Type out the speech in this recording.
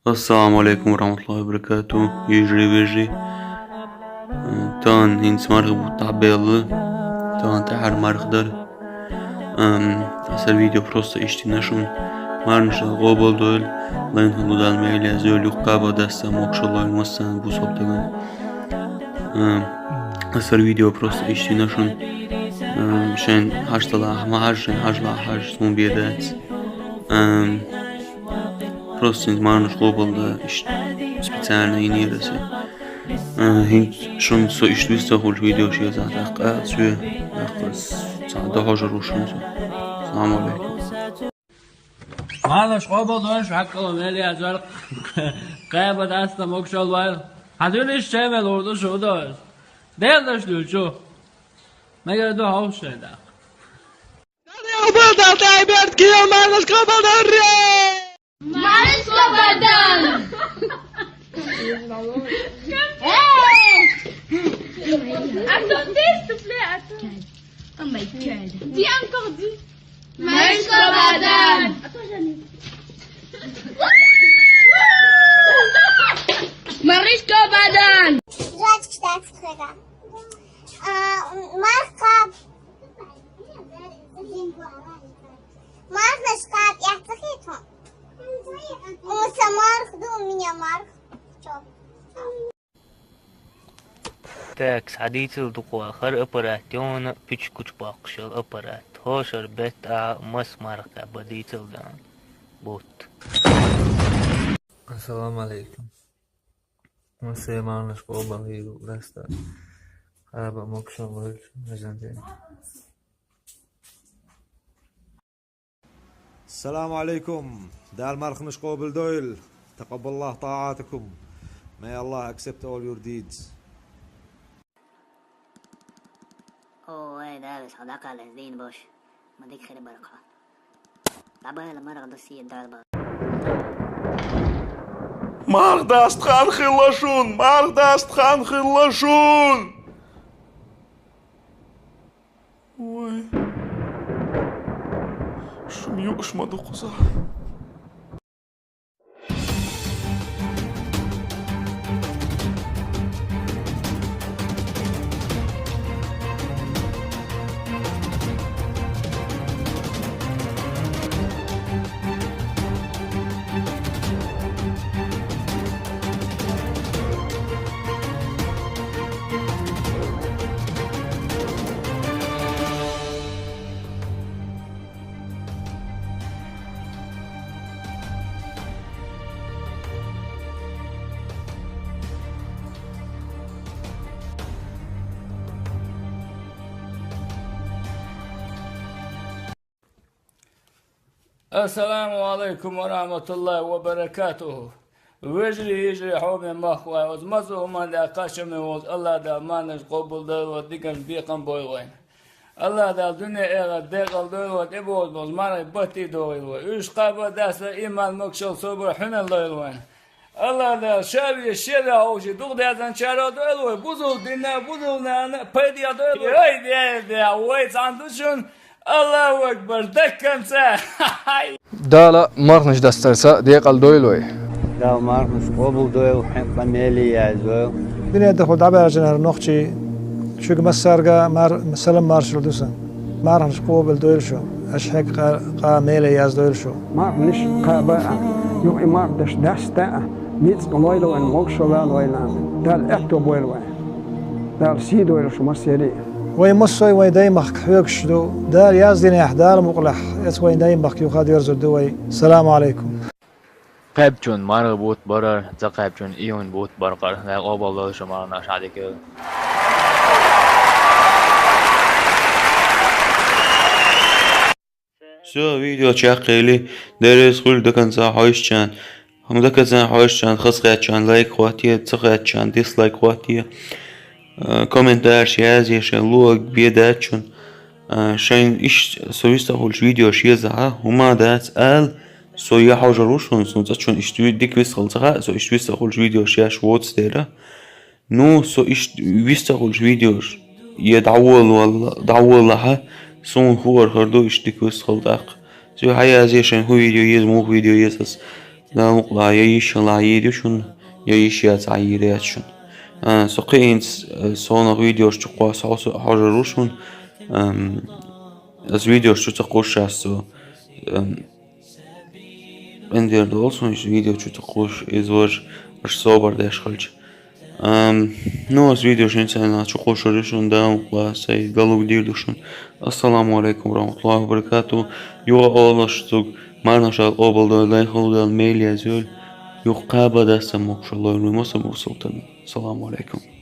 السلام عليكم ورحمة الله وبركاته. يجري بيجري تان هين سمارغ بتعبيل تان تحر مرغدر أسر فيديو بروستا اشتناشون مارنش غوبل دول لين هلو دال ميلي زول يقابا دستا موكش الله المستان بوصوب تغن أسر فيديو بروستا اشتناشون شين هاشتلا ما هاشين هاشلا هاش سون بيدات просто marnus global ist speziell in ihrer hint schon so ist wisst doch wohl Video hier sagt so ده حاجة روشن السلام عليكم. معلش قابل دارش حق مالی از ول قیب دست مکشال ول هدولش چه مل orada شو داشت دل داشت لوچو مگر دو هاوش شده قابل دار تعبیرت کیا معلش قابل دار معلش قابل Attendez, s'il te plaît, attends. Oh my god. Dis encore, dis. Mariska Badan. Attends, Janine. Mariska Badan. Жать, кстати, когда. Можно сказать, я захотел. Марк, у меня Марк. تاكس حديث الدقوة خر أبراتيون بيش كوش باقشل أبرات هوشر بيت مسمار بديت الدان بوت. السلام عليكم. مسي معناش قوبة هيرو لستا هابا مكشن ولش مجندين. السلام عليكم. دال مرخنش قوبل دويل تقبل الله طاعاتكم. May Allah accept all your deeds. اوه دارس صداقة لزين باش ما ديك خير بركة لعبها لما رغد السيد دار مارداست خان خلاشون مارداست خان خلاشون وي شو ميوقش ما دقصة السلام عليكم ورحمة الله وبركاته. ويجري يجري حومي مخوي وزمزو من دا قاشم وز الله دا مانش قبول دا وديكن بيقن بويوين الله دا الدنيا ايغا ديقل دول وديبوز مزماري بطي دويلوين ايش قابا داسا ايمان مكشل صبر حمل دويلوين الله دا شابي الشيدا هوشي دوغ دازن شارا دويلوين بوزو دينا بوزو نانا بيديا دويلوين اي دي ويت عندوشون الله أكبر دكم سا دالا مارنش دسترسا ديقل دويلوي دا مارنش قبل دويل حق مالي يعزو دنيا دخل دعبة جنر نقشي شو مسارجا مسلم مارشل دوسن مارنش قبل دويل شو أشحق قا مالي يعز دويل شو مارنش قابا يو مارنش دستا نيتس قمويلو ان موكشولا دويلان دال احتو بويلوي دال سي دويل شو مسيري وين مصوي وين دايمخ حيوكش دو دار يازدين أحدار مقلح وين دايمخ يوخاد يرزو دوي. السلام عليكم. قابجون مارغ بوت برر زقابجون إيون بوت برقر لا قابل الله شمار ناش عليك. شو فيديو تشاقيلي درس كل دكان صاحوش كان هم دكان صاحوش كان خصقات كان لايك خواتيه تسقات كان ديسلايك خواتيه komentar yazışı log biedachun شين إيش سويستا هولش فيديو شيزها هما دات قال سو يحوجروشون سو تشون إيش ديك ويسخل صغا سو إيش ويستا هولش فيديو شياش واتس ديرا نو سو إيش ويستا هولش فيديو يدعول والله دعول لها سون هور هردو إيش ديك ويسخل داق سو هاي زي شين هو فيديو يز مو فيديو يسس لا مقلا يعيش لا يدوشون يعيش يتعيرياتشون سقين صونا فيديوش تقواس حجروشون از فيديوش تقوش هستو اندير دولسون فيديو تقوش ازور اش صوبر داش خلج نو از فيديوش انسان تقوش ريشون داون وسي قالوا ديردوشون السلام عليكم ورحمة الله وبركاته يوغا اولاشتوك Marnaşal obalda lay xolgal meyl yazıyor. Yok qaba dastam moqşallar. Musa Sulaym. Assalamu alaykum.